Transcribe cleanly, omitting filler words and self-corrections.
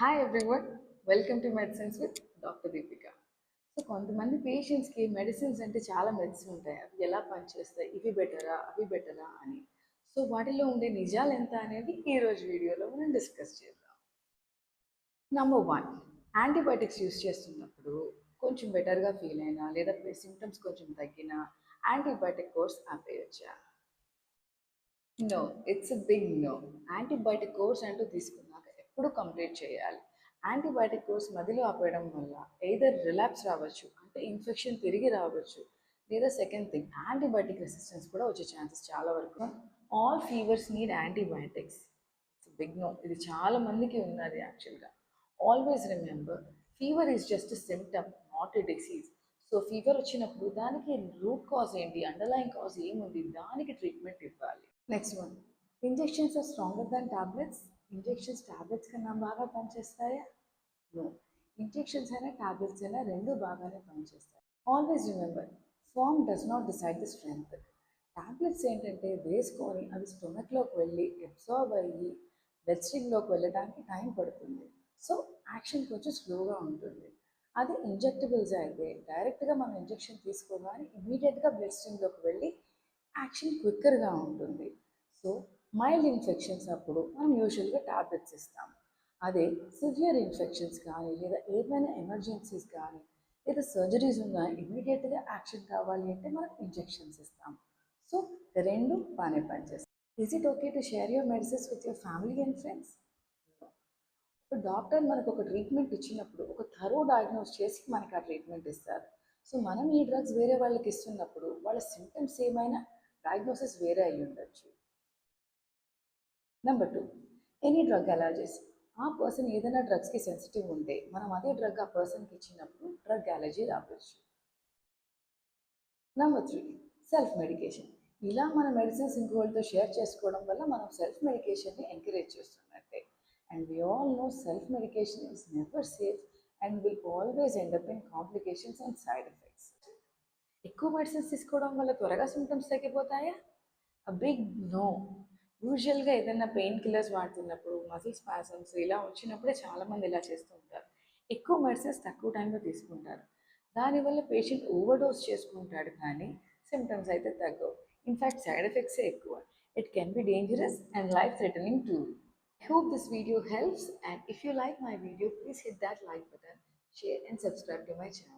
Hi everyone, welcome to medicines with doctor Deepika. So కొంతమంది పేషెంట్స్కి medicines అంటే చాలా మెడిసిన్ ఉంటాయి, అవి ఎలా పనిచేస్తాయి, ఇవి బెటరా అవి బెటరా అని. సో వాటిలో ఉండే నిజాలు ఎంత అనేది ఈరోజు వీడియోలో మనం డిస్కస్ చేద్దాం. నంబర్ 1, యాంటీబయాటిక్స్ యూస్ చేస్తున్నప్పుడు కొంచెం బెటర్గా ఫీల్ అయినా లేదా సిమ్టమ్స్ కొంచెం తగ్గినా యాంటీబయాటిక్ కోర్స్ ఆపేయచ్చా? No, it's a big no. Antibiotic course అంటూ తీసుకున్నాక ఎప్పుడు కంప్లీట్ చేయాలి. యాంటీబయాటిక్ కోర్స్ మధ్యలో ఆపేయడం వల్ల ఎయిదర్ రిలాప్స్ రావచ్చు, అంటే ఇన్ఫెక్షన్ తిరిగి రావచ్చు, లేదా సెకండ్ థింగ్ యాంటీబయాటిక్ రెసిస్టెన్స్ కూడా వచ్చే ఛాన్సెస్ చాలా వరకు. All fevers need antibiotics. It's big no. ఇది చాలా మందికి ఉన్నది యాక్చువల్గా. Always remember, fever is just a symptom, not a disease. So fever వచ్చినప్పుడు దానికి రూట్ కాజ్ ఏంటి, అండర్లైన్ కాజ్ ఏముంది, దానికి ట్రీట్మెంట్ ఇవ్వాలి. Next one, injections are stronger than tablets. Injections tablets కన్నా బాగా పనిచేస్తాయా? నో. ఇంజెక్షన్స్ అయినా టాబ్లెట్స్ అయినా రెండు బాగానే పనిచేస్తాయి. Always remember, form does not decide the strength. Tablets ఏంటంటే వేసుకొని అవి స్టొమక్లోకి వెళ్ళి అబ్జార్బ్ అయ్యి బ్లడ్ స్ట్రీమ్లోకి వెళ్ళడానికి టైం పడుతుంది. సో యాక్షన్ కొంచెం స్లోగా ఉంటుంది. అదే ఇంజెక్టబుల్స్ అయితే డైరెక్ట్గా మనం ఇంజెక్షన్ తీసుకోగానే ఇమీడియట్గా బ్లడ్ స్ట్రీమ్లోకి వెళ్ళి యాక్షన్ క్విక్కర్గా ఉంటుంది. సో మైల్డ్ ఇన్ఫెక్షన్స్ అప్పుడు మనం యూజువల్గా టాబ్లెట్స్ ఇస్తాం. అదే సివియర్ ఇన్ఫెక్షన్స్ కానీ లేదా ఏమైనా ఎమర్జెన్సీస్ కానీ లేదా సర్జరీస్ ఉన్నా ఇమీడియట్గా యాక్షన్ కావాలి అంటే మనం ఇంజెక్షన్స్ ఇస్తాం. సో రెండు బాగానే పనిచేస్తాయి. Is it okay to share your medicines with your family and friends? ఇప్పుడు డాక్టర్ మనకు ఒక ట్రీట్మెంట్ ఇచ్చినప్పుడు ఒక థరో డయాగ్నోస్ చేసి మనకి ఆ ట్రీట్మెంట్ ఇస్తారు. సో మనం ఈ డ్రగ్స్ వేరే వాళ్ళకి ఇస్తున్నప్పుడు వాళ్ళ సిమ్టమ్స్ ఏమైనా డయాగ్నోసిస్ వేరే అయ్యి ఉండొచ్చు. Number 2, any drug allergies. ఆ పర్సన్ ఏదైనా డ్రగ్స్కి సెన్సిటివ్ ఉంటే మనం అదే డ్రగ్ ఆ పర్సన్కి ఇచ్చినప్పుడు డ్రగ్ అలర్జీ రావచ్చు. Number 3, self medication. ఇలా మన మెడిసిన్స్ ఇంకోళ్ళతో షేర్ చేసుకోవడం వల్ల మనం సెల్ఫ్ మెడికేషన్ని ఎంకరేజ్ చేస్తున్నట్టే. And we all know self medication is never safe and will always end up in complications and side effects. ఎక్కువ మెడిసిన్స్ తీసుకోవడం వల్ల త్వరగా సిమ్టమ్స్ తగ్గిపోతాయా? A big no. యూజువల్గా ఏదైనా పెయిన్ కిల్లర్స్ వాడుతున్నప్పుడు మజిల్ స్పాజమ్స్ ఇలా వచ్చినప్పుడే చాలామంది ఇలా చేస్తూ ఉంటారు. ఎక్కువ మెడిసిన్స్ తక్కువ టైంలో తీసుకుంటారు. దానివల్ల పేషెంట్ ఓవర్డోస్ చేసుకుంటాడు కానీ సిమ్టమ్స్ అయితే తగ్గవు. ఇన్ఫ్యాక్ట్ సైడ్ ఎఫెక్ట్సే ఎక్కువ. It can be dangerous and life threatening two. I hope this video helps, and if you like my video, please hit that like button, share and subscribe to my channel.